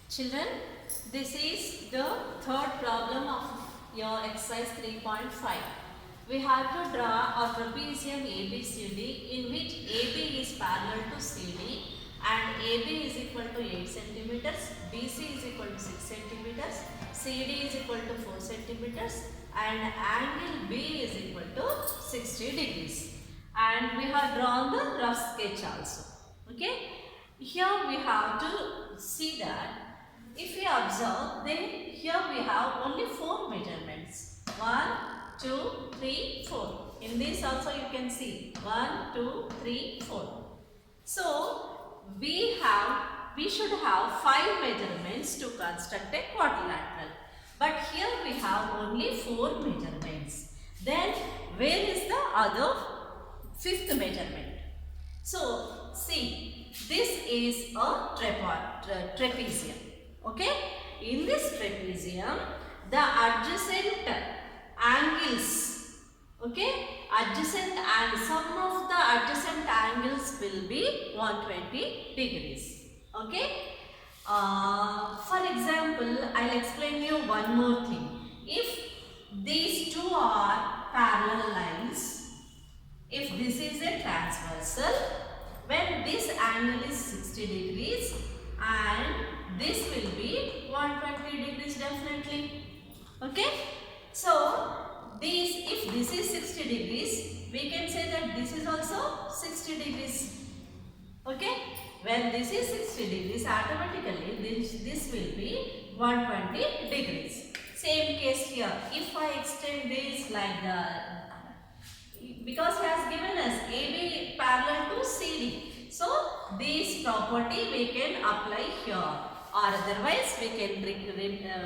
Children, this is the third problem of your exercise 3.5. We have to draw a trapezium ABCD in which AB is parallel to CD and AB is equal to 8 centimeters, BC is equal to 6 centimeters, CD is equal to 4 centimeters and angle B is equal to 60 degrees. And we have drawn the rough sketch also. Okay. Here we have to see that if we observe, then here we have only 4 measurements. 1, 2, 3, 4. In this also you can see 1, 2, 3, 4. So we should have 5 measurements to construct a quadrilateral. But here we have only 4 measurements. Then where is the other 5th measurement? So see, this is a trapezium. Okay, in this trapezium, the adjacent angles, okay, sum of the adjacent angles will be 120 degrees. Okay, for example, I'll explain you one more thing. If these two are parallel lines, if this is a transversal, when this angle is 60 degrees and this will be 120 degrees definitely. Okay. So, if this is 60 degrees, we can say that this is also 60 degrees. Okay. When this is 60 degrees, automatically this will be 120 degrees. Same case here. If I extend this like that, because he has given us AB parallel to CD. So, this property we can apply here, or otherwise we can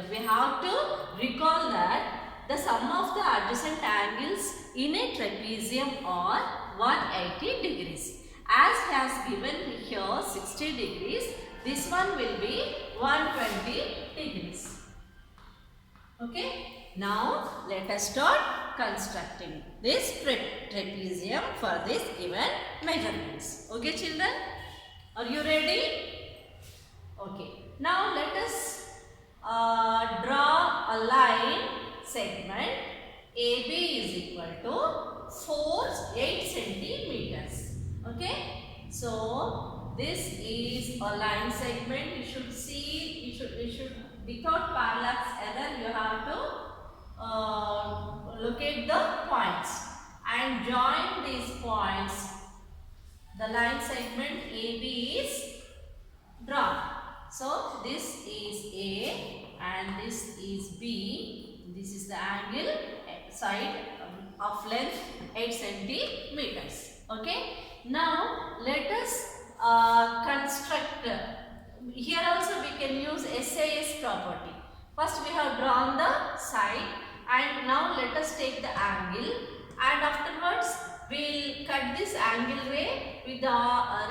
we have to recall that the sum of the adjacent angles in a trapezium are 180 degrees. As he has given here 60 degrees, this one will be 120 degrees. Okay. Now, let us start constructing this trapezium for this given measurements. Okay, children? Are you ready? Okay. Now, let us draw a line segment AB is equal to 8 centimeters. Okay. So, this is a line segment. You should see, you should without parallax error, you have to locate the points and join these points. The line segment AB is drawn. So, this is A and this is B. This is the angle side of length 8 centimeters. Okay. Now, let us construct. Here also we can use SAS property. First we have drawn the side and now let us take the angle and afterwards we will cut this angle ray with the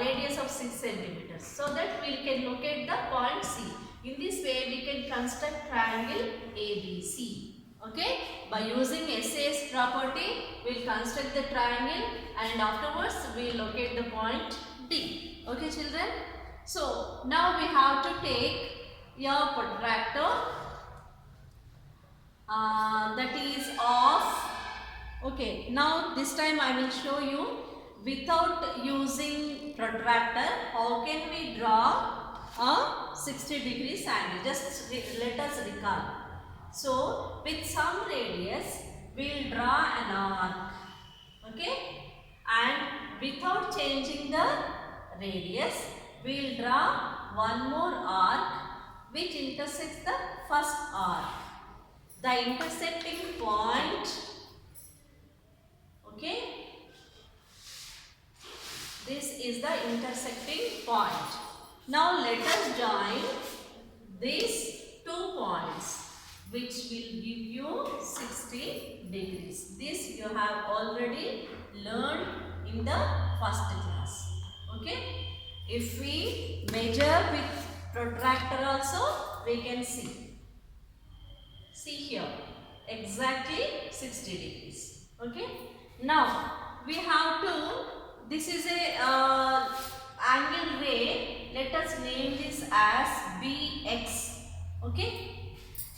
radius of 6 centimeters so that we can locate the point C. In this way we can construct triangle ABC. Okay, by using SAS property we will construct the triangle and afterwards we will locate the point D. Okay, children. So, now we have to take your protractor that is of, okay, now this time I will show you without using protractor how can we draw a 60 degrees angle. Just let us recall. So, with some radius we will draw an arc, okay, and without changing the radius we will draw one more arc which intersects the first arc. The intersecting point, okay, this is the intersecting point. Now let us join these 2 points which will give you 60 degrees. This you have already learned in the first class. Okay. If we measure with protractor also, we can see. See here, exactly 60 degrees. Okay. Now, we have to, this is a angle ray. Let us name this as BX. Okay.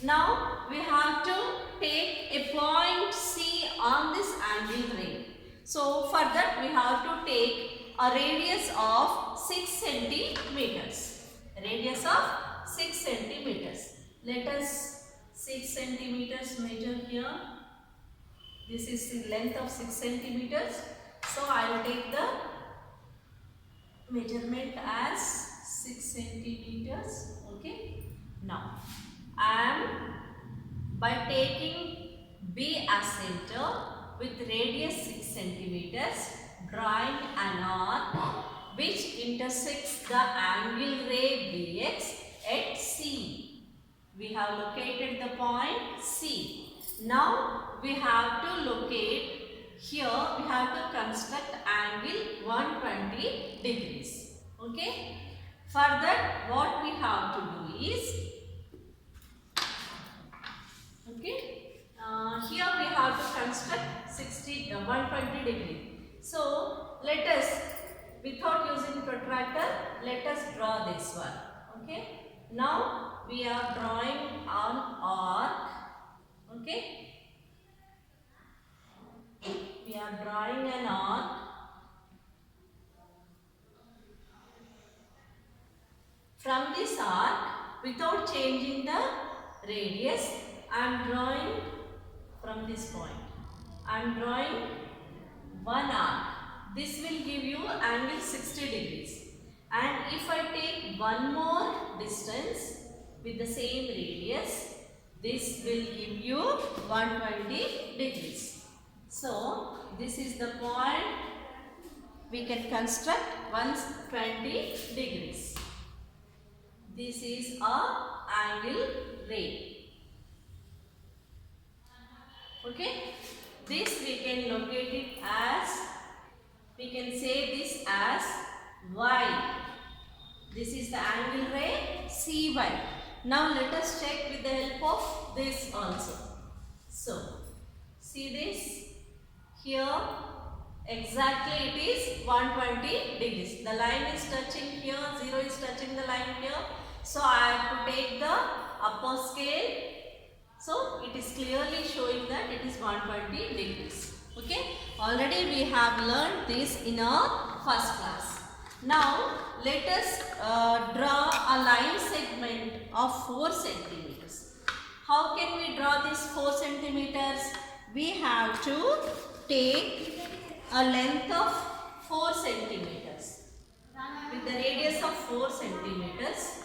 Now we have to take a point C on this angle ray. So for that we have to take a radius of 6 centimeters. Radius of 6 centimeters. Let us 6 centimeters measure here. This is the length of 6 centimeters. So I will take the measurement as 6 centimeters. Okay. Now I am, by taking B as center with radius 6 centimeters, drawing an arc which intersects the angle ray BX at C. We have located the point C. Now we have to locate here, we have to construct angle 120 degrees. Okay. For that, what we have to do is, okay, here we have to construct 120 degree. So let us, without using protractor, let us draw this one. Okay. Now we are drawing an arc. Okay. We are drawing an arc from this arc. Without changing the radius, I am drawing from this point. I am drawing one arc. This will give you angle 60 degrees. And if I take one more distance with the same radius, this will give you 120 degrees. So this is the point we can construct 120 degrees. This is a angle ray. Okay. This we can locate it as, we can say this as Y. This is the angle ray CY. Now let us check with the help of this also. So see this. Here exactly it is 120 degrees. The line is touching here, 0 is touching the line here. So I have to take the upper scale. So it is clearly showing that it is 120 degrees. Okay. Already we have learned this in our first class. Now let us draw a line segment of 4 centimeters. How can we draw this 4 centimeters? We have to take a length of 4 centimeters with the radius of 4 centimeters.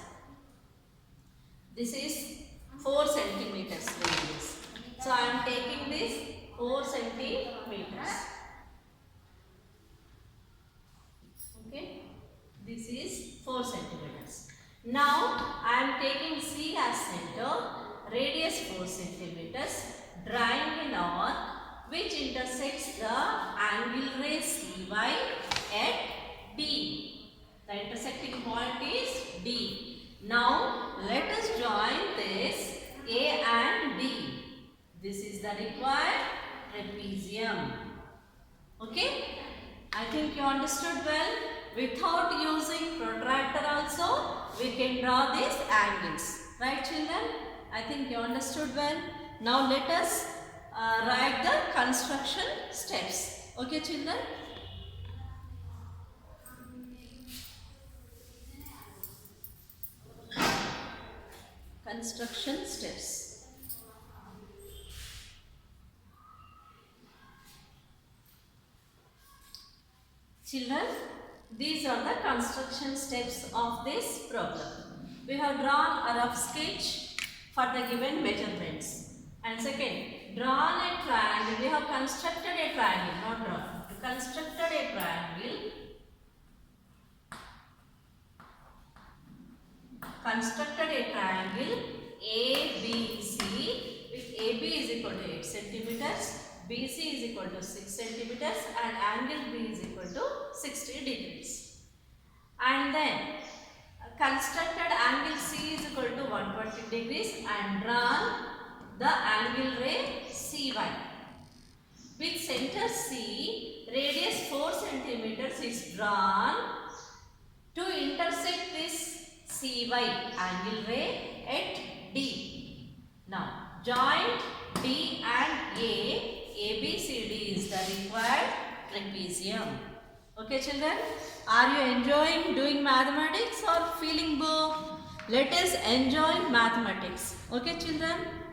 This is 4 centimeters radius. So I am taking this 4 centimeters. Okay. This is 4 centimeters. Now I am taking C as center, radius 4 centimeters, drawing an arc which intersects the angle ray CY at D. The intersecting point is D. Now let us join this A and D. This is the required trapezium. Okay. I think you understood well. Without using protractor also, we can draw these angles. Right children? I think you understood well. Now let us write the construction steps. Okay children? Construction steps. Children, these are the construction steps of this problem. We have drawn a rough sketch for the given measurements. And second, drawn a triangle. We have constructed a triangle, not drawn. We constructed a triangle. Constructed a triangle ABC with AB is equal to 8 centimeters, BC is equal to 6 centimeters and angle B is equal to 60 degrees. And then constructed angle C is equal to 120 degrees and drawn the angle ray CY. With center C, radius 4 centimeters is drawn to intersect this CY, angle ray at D. Now, joint D and ABCD is the required trapezium. Okay children, are you enjoying doing mathematics or feeling bored? Let us enjoy mathematics. Okay children.